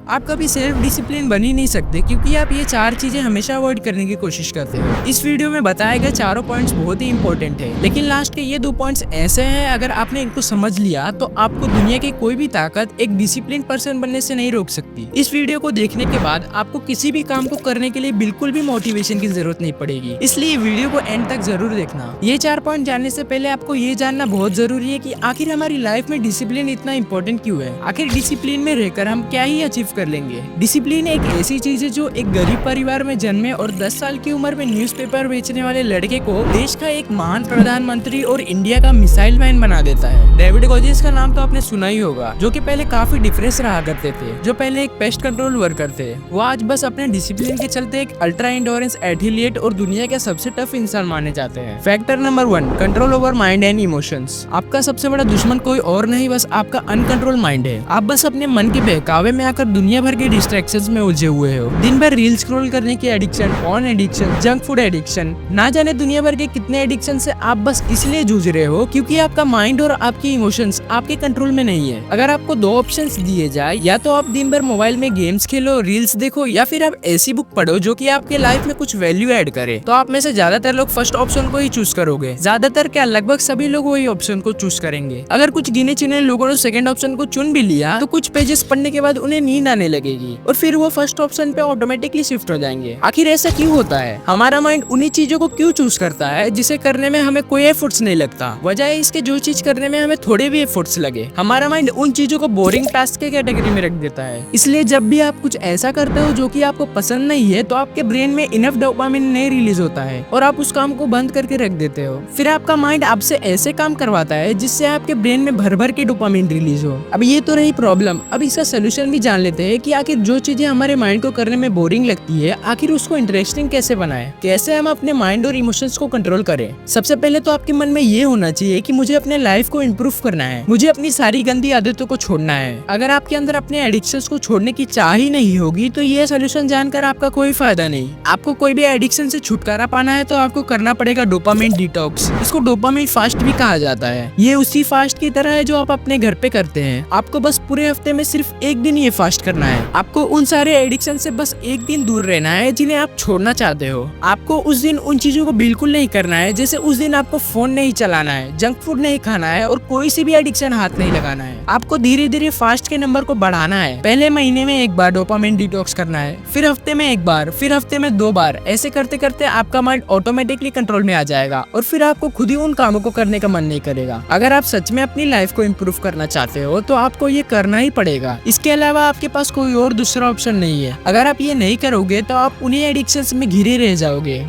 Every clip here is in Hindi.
आप कभी सेल्फ डिसिप्लिन बन ही नहीं सकते क्योंकि आप ये 4 चीजें हमेशा अवॉइड करने की कोशिश करते हो। इस वीडियो में बताए गए चारों पॉइंट्स बहुत ही इंपॉर्टेंट है, लेकिन लास्ट के ये 2 पॉइंट्स ऐसे हैं, अगर आपने इनको समझ लिया तो आपको दुनिया की कोई भी ताकत एक डिसिप्लिन पर्सन बनने से नहीं रोक सकती। इस वीडियो को देखने के बाद आपको किसी भी काम को करने के लिए बिल्कुल भी मोटिवेशन की जरूरत नहीं पड़ेगी, इसलिए वीडियो को एंड तक जरूर देखना। ये 4 पॉइंट जानने से पहले आपको ये जानना बहुत जरूरी है कि आखिर हमारी लाइफ में डिसिप्लिन इतना इंपॉर्टेंट क्यों है। आखिर डिसिप्लिन में रहकर हम क्या ही अचीव कर लेंगे। डिसिप्लिन एक ऐसी चीज है जो एक गरीब परिवार में जन्मे और 10 साल की उम्र में न्यूज़पेपर बेचने वाले लड़के को देश का एक महान प्रधानमंत्री और इंडिया का मिसाइल मैन बना देता है। डेविड गोगिंस का नाम तो आपने सुना ही होगा, जो कि पहले काफी डिफरेंस रहा करते थे, जो पहले एक पेस्ट कंट्रोल वर्कर थे। वो आज बस अपने डिसिप्लिन के चलते एक अल्ट्रा इंडोरेंस एथलीट और दुनिया के सबसे टफ इंसान माने जाते हैं। Factor number 1, control over mind and emotions. आपका सबसे बड़ा दुश्मन कोई और नहीं, बस आपका अनकंट्रोल माइंड है। आप बस अपने मन के बहकावे में आकर दुनिया भर के डिस्ट्रैक्शंस में उलझे हुए हो। दिन भर रील स्क्रॉल करने की addiction, phone addiction, junk food addiction, ना जाने दुनिया भर के कितने एडिक्शन से आप बस इसलिए जूझ रहे हो क्योंकि आपका माइंड और आपकी इमोशंस आपके कंट्रोल में नहीं है। अगर आपको 2 ऑप्शंस दिए जाए, या तो आप दिन भर मोबाइल में गेम्स खेलो, रील्स देखो, या फिर आप ऐसी बुक पढ़ो जो कि आपके लाइफ में कुछ वैल्यू ऐड करे, तो आप में से ज्यादातर लोग फर्स्ट ऑप्शन को ही चूज करोगे। ज्यादातर क्या, लगभग सभी लोग वही ऑप्शन को चूज करेंगे। अगर कुछ गिने चुने लोगों ने सेकंड ऑप्शन को चुन भी लिया तो कुछ पेजेस पढ़ने के बाद उन्हें नींद आने लगेगी और फिर वो फर्स्ट ऑप्शन पे ऑटोमेटिकली शिफ्ट हो जाएंगे। आखिर ऐसा क्यों होता है? हमारा माइंड उन्हीं चीजों को क्यों चूज करता है जिसे करने में हमें कोई एफर्ट्स नहीं लगता, वजह इसके जो चीज करने में हमें थोड़े भी एफर्ट्स लगे। हमारा माइंड उन चीजों को बोरिंग टास्क के कैटेगरी में रख देता है। इसलिए जब भी आप कुछ ऐसा करते हो जो कि आपको पसंद नहीं है, तो आपके ब्रेन में इनफ डोपामिन नहीं रिलीज होता है और आप उस काम को बंद करके रख देते हो। फिर आपका माइंड आपसे ऐसे काम करवाता है जिससे आपके ब्रेन में भर भर के डोपामिन रिलीज हो। अब ये तो रही प्रॉब्लम, अब इसका सोल्यूशन भी जान लेते हैं कि आखिर जो चीजें हमारे माइंड को करने में बोरिंग लगती है, आखिर उसको इंटरेस्टिंग कैसे बनाएं, कैसे हम अपने माइंड और इमोशंस को कंट्रोल करें। सबसे पहले तो आपके मन में ये होना चाहिए कि मुझे अपने लाइफ को इम्प्रूव करना है, मुझे अपनी सारी गंदी आदतों को छोड़ना है। अगर आपके अंदर अपने एडिक्शंस को छोड़ने की चाह ही नहीं होगी तो ये सोल्यूशन जानकर आपका कोई फायदा नहीं। आपको कोई भी एडिक्शन से छुटकारा पाना है तो आपको करना पड़ेगा डोपामिन डिटॉक्स। इसको डोपामिन फास्ट भी कहा जाता है। ये उसी फास्ट की तरह है जो आप अपने घर पे करते हैं। आपको बस पूरे हफ्ते में सिर्फ एक दिन ये फास्ट करना है। आपको उन सारे एडिक्शन से बस एक दिन दूर रहना है जिन्हें आप छोड़ना चाहते हो। आपको उस दिन उन चीजों को बिल्कुल नहीं करना है, जैसे उस दिन आपको फोन नहीं चलाना है, जंक फूड नहीं खाना है और कोई सी भी एडिक्शन हाथ नहीं लगाना है। आपको धीरे धीरे फास्ट के नंबर को बढ़ाना है। पहले महीने में 1 बार डोपामिन डिटॉक्स करना है, फिर हफ्ते में 1 बार, फिर हफ्ते में 2 बार। ऐसे करते करते आपका माइंड ऑटोमेटिकली कंट्रोल में आ जाएगा और फिर आपको खुद ही उन कामों को करने का मन नहीं करेगा। अगर आप सच में अपनी लाइफ को इम्प्रूव करना चाहते हो तो आपको ये करना ही पड़ेगा। इसके अलावा आपके पास कोई और दूसरा ऑप्शन नहीं है। अगर आप ये नहीं करोगे तो आप उन्हीं एडिक्शंस में घिरे रह जाओगे।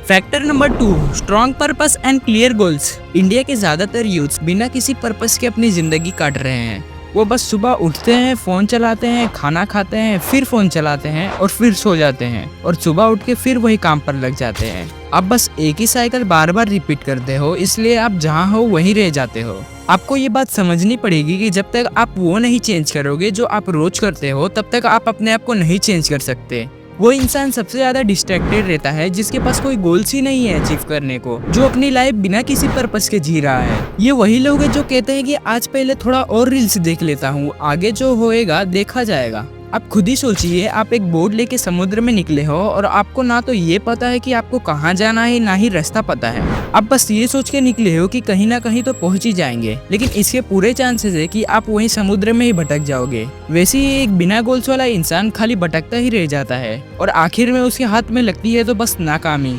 Factor number 2, strong purpose and clear goals. India के ज्यादातर यूथ्स बिना किसी पर्पस के अपनी जिंदगी काट रहे हैं। वो बस सुबह उठते हैं, फोन चलाते हैं, खाना खाते हैं, फिर फोन चलाते हैं और फिर सो जाते हैं और सुबह उठ के फिर वही काम पर लग जाते हैं। आप बस एक ही साइकिल बार बार रिपीट करते हो, इसलिए आप जहाँ हो वहीं रह जाते हो। आपको ये बात समझनी पड़ेगी कि जब तक आप वो नहीं चेंज करोगे जो आप रोज करते हो, तब तक आप अपने आप को नहीं चेंज कर सकते। वो इंसान सबसे ज्यादा डिस्ट्रैक्टेड रहता है जिसके पास कोई गोल्स ही नहीं है अचीव करने को, जो अपनी लाइफ बिना किसी पर्पस के जी रहा है। ये वही लोग हैं जो कहते हैं कि आज पहले थोड़ा और रील्स देख लेता हूँ, आगे जो होएगा देखा जाएगा। आप खुद ही सोचिए, आप एक बोट लेके समुद्र में निकले हो और आपको ना तो ये पता है कि आपको कहाँ जाना है, ना ही रास्ता पता है। आप बस ये सोच के निकले हो कि कहीं ना कहीं तो पहुंच ही जाएंगे, लेकिन इसके पूरे चांसेस है कि आप वहीं समुद्र में ही भटक जाओगे। वैसे ही एक बिना गोल्स वाला इंसान खाली भटकता ही रह जाता है और आखिर में उसके हाथ में लगती है तो बस नाकामी।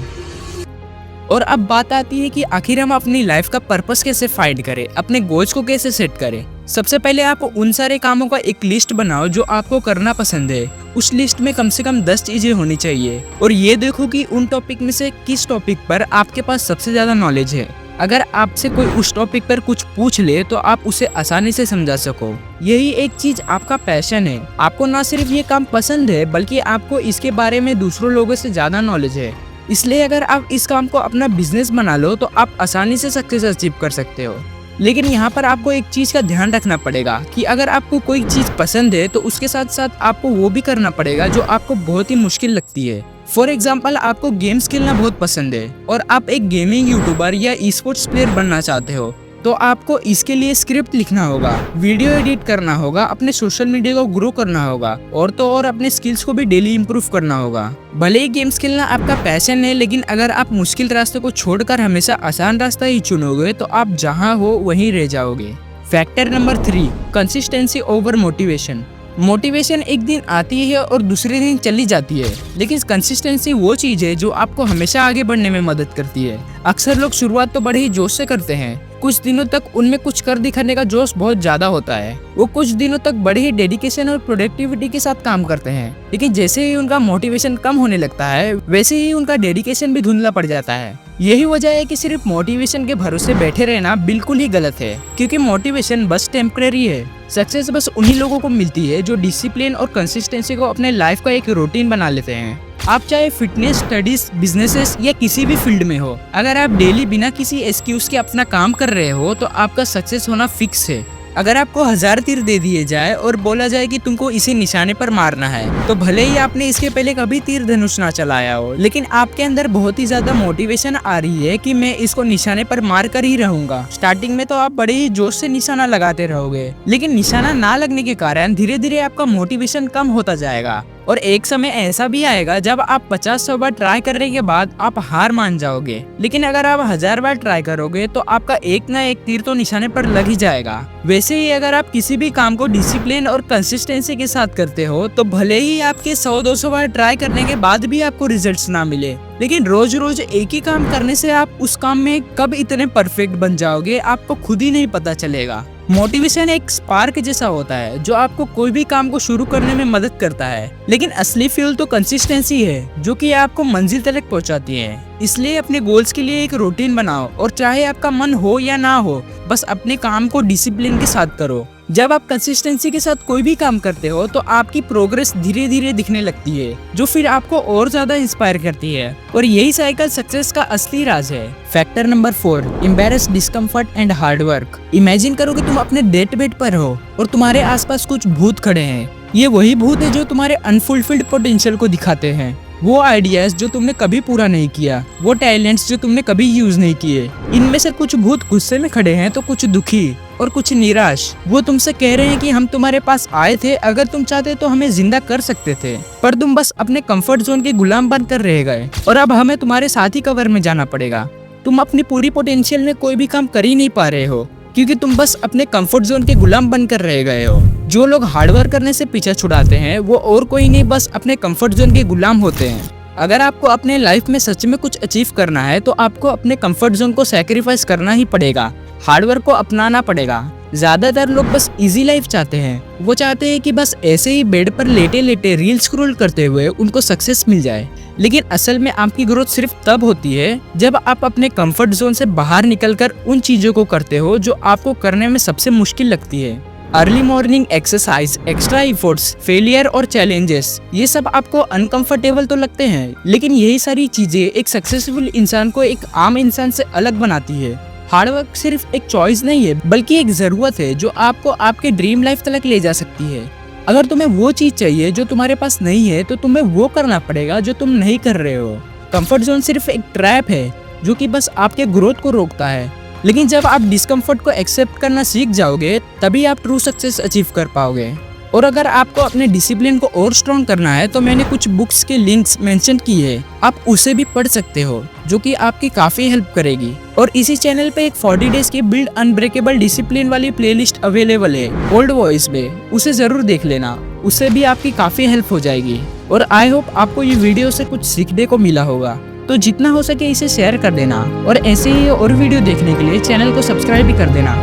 और अब बात आती है कि आखिर हम अपनी लाइफ का पर्पस कैसे फाइंड करें, अपने गोल्स को कैसे सेट करें। सबसे पहले आप उन सारे कामों का एक लिस्ट बनाओ जो आपको करना पसंद है। उस लिस्ट में कम से कम 10 चीजें होनी चाहिए और ये देखो कि उन टॉपिक में से किस टॉपिक पर आपके पास सबसे ज्यादा नॉलेज है। अगर आपसे कोई उस टॉपिक पर कुछ पूछ ले तो आप उसे आसानी से समझा सको। यही एक चीज आपका पैशन है। आपको ना सिर्फ ये काम पसंद है बल्कि आपको इसके बारे में दूसरों लोगों से ज्यादा नॉलेज है। इसलिए अगर आप इस काम को अपना बिजनेस बना लो तो आप आसानी से सक्सेस अचीव कर सकते हो। लेकिन यहाँ पर आपको एक चीज का ध्यान रखना पड़ेगा कि अगर आपको कोई चीज पसंद है तो उसके साथ साथ आपको वो भी करना पड़ेगा जो आपको बहुत ही मुश्किल लगती है। फॉर एग्जाम्पल, आपको गेम्स खेलना बहुत पसंद है और आप एक गेमिंग यूट्यूबर या ई स्पोर्ट्स प्लेयर बनना चाहते हो, तो आपको इसके लिए स्क्रिप्ट लिखना होगा, वीडियो एडिट करना होगा, अपने सोशल मीडिया को ग्रो करना होगा और तो और अपने स्किल्स को भी डेली इंप्रूव करना होगा। भले ही गेम्स खेलना आपका पैशन है, लेकिन अगर आप मुश्किल रास्ते को छोड़कर हमेशा आसान रास्ता ही चुनोगे तो आप जहाँ हो वहीं रह जाओगे। Factor number 3, consistency over motivation. Motivation एक दिन आती है और दूसरे दिन चली जाती है, लेकिन कंसिस्टेंसी वो चीज है जो आपको हमेशा आगे बढ़ने में मदद करती है। अक्सर लोग शुरुआत तो बड़े ही जोश से करते हैं, कुछ दिनों तक उनमें कुछ कर दिखाने का जोश बहुत ज्यादा होता है, वो कुछ दिनों तक बड़े ही डेडिकेशन और प्रोडक्टिविटी के साथ काम करते हैं, लेकिन जैसे ही उनका मोटिवेशन कम होने लगता है वैसे ही उनका डेडिकेशन भी धुंधला पड़ जाता है। यही वजह है कि सिर्फ मोटिवेशन के भरोसे बैठे रहना बिल्कुल ही गलत है, क्योंकि मोटिवेशन बस टेम्परेरी है। सक्सेस बस उन्हीं लोगों को मिलती है जो डिसिप्लिन और कंसिस्टेंसी को अपने लाइफ का एक रूटीन बना लेते हैं। आप चाहे फिटनेस, स्टडीज, बिजनेसेस या किसी भी फील्ड में हो, अगर आप डेली बिना किसी एक्सक्यूज के अपना काम कर रहे हो तो आपका सक्सेस होना फिक्स है। अगर आपको 1000 तीर दे दिए जाए और बोला जाए कि तुमको इसी निशाने पर मारना है, तो भले ही आपने इसके पहले कभी तीर धनुष ना चलाया हो, लेकिन आपके अंदर बहुत ही ज्यादा मोटिवेशन आ रही है कि मैं इसको निशाने पर मार कर ही रहूंगा। स्टार्टिंग में तो आप बड़े ही जोश से निशाना लगाते रहोगे, लेकिन निशाना ना लगने के कारण धीरे धीरे आपका मोटिवेशन कम होता जाएगा और एक समय ऐसा भी आएगा जब आप 50-100 बार ट्राई करने के बाद आप हार मान जाओगे। लेकिन अगर आप 1000 बार ट्राई करोगे तो आपका एक ना एक तीर तो निशाने पर लग ही जाएगा। वैसे ही अगर आप किसी भी काम को डिसिप्लिन और कंसिस्टेंसी के साथ करते हो तो भले ही आपके 100-200 बार ट्राई करने के बाद भी आपको रिजल्ट्स ना मिले, लेकिन रोज रोज एक ही काम करने से आप उस काम में कब इतने परफेक्ट बन जाओगे आपको खुद ही नहीं पता चलेगा। मोटिवेशन एक स्पार्क जैसा होता है जो आपको कोई भी काम को शुरू करने में मदद करता है, लेकिन असली फ्यूल तो कंसिस्टेंसी है जो कि आपको मंजिल तक पहुंचाती है। इसलिए अपने गोल्स के लिए एक रूटीन बनाओ और चाहे आपका मन हो या ना हो, बस अपने काम को डिसिप्लिन के साथ करो। जब आप कंसिस्टेंसी के साथ कोई भी काम करते हो तो आपकी प्रोग्रेस धीरे धीरे दिखने लगती है, जो फिर आपको और ज्यादा इंस्पायर करती है, और यही साइकिल सक्सेस का असली राज है। Factor number 4, embarrass discomfort and hard work. Imagine करो कि तुम अपने डेथ बेड पर हो और तुम्हारे आसपास कुछ भूत खड़े हैं। ये वही भूत है जो तुम्हारे अनफुलफिल्ड पोटेंशियल को दिखाते हैं, वो आइडियाज जो तुमने कभी पूरा नहीं किया, वो टैलेंट्स जो तुमने कभी यूज नहीं किए। इनमें से कुछ भूत गुस्से में खड़े हैं तो कुछ दुखी और कुछ निराश। वो तुमसे कह रहे हैं कि हम तुम्हारे पास आए थे, अगर तुम चाहते तो हमें जिंदा कर सकते थे, पर तुम बस अपने कंफर्ट जोन के गुलाम बनकर रह गए और अब हमें तुम्हारे साथ ही कवर में जाना पड़ेगा। तुम अपनी पूरी पोटेंशियल में कोई भी काम कर ही नहीं पा रहे हो क्योंकि तुम बस अपने कंफर्ट जोन के गुलाम बनकर रह गए हो। जो लोग हार्डवर्क करने से पीछा छुड़ाते हैं वो और कोई नहीं, बस अपने कंफर्ट जोन के गुलाम होते हैं। अगर आपको अपने लाइफ में सच में कुछ अचीव करना है तो आपको अपने कंफर्ट जोन को सैक्रिफाइस करना ही पड़ेगा, हार्डवर्क को अपनाना पड़ेगा। ज्यादातर लोग बस इजी लाइफ चाहते हैं, वो चाहते हैं कि बस ऐसे ही बेड पर लेटे लेटे रील स्क्रॉल करते हुए उनको सक्सेस मिल जाए, लेकिन असल में आपकी ग्रोथ सिर्फ तब होती है जब आप अपने कंफर्ट जोन से बाहर निकलकर उन चीजों को करते हो जो आपको करने में सबसे मुश्किल लगती है। Early morning exercise, extra efforts, failure और चैलेंजेस, ये सब आपको अनकंफर्टेबल तो लगते हैं, लेकिन यही सारी चीजें एक सक्सेसफुल इंसान को एक आम इंसान से अलग बनाती है। हार्डवर्क सिर्फ एक चॉइस नहीं है, बल्कि एक जरूरत है जो आपको आपके ड्रीम लाइफ तक ले जा सकती है। अगर तुम्हें वो चीज चाहिए जो तुम्हारे पास नहीं है तो तुम्हें वो करना पड़ेगा जो तुम नहीं कर रहे हो। कंफर्ट जोन सिर्फ एक ट्रैप है जो कि बस आपके ग्रोथ को रोकता है, लेकिन जब आप डिस्कम्फर्ट को एक्सेप्ट करना सीख जाओगे तभी आप ट्रू सक्सेस अचीव कर पाओगे। और अगर आपको अपने डिसिप्लिन को और स्ट्रॉन्ग करना है तो मैंने कुछ बुक्स के लिंक्स मेंशन की है, आप उसे भी पढ़ सकते हो जो कि आपकी काफी हेल्प करेगी। और इसी चैनल पे एक 40 डेज की बिल्ड अनब्रेकेबल डिसिप्लिन वाली प्लेलिस्ट अवेलेबल है ओल्ड वॉइस में, उसे जरूर देख लेना, उससे भी आपकी काफी हेल्प हो जाएगी। और आई होप आपको ये वीडियो से कुछ सीखने को मिला होगा, तो जितना हो सके इसे शेयर कर देना और ऐसे ही और वीडियो देखने के लिए चैनल को सब्सक्राइब भी कर देना।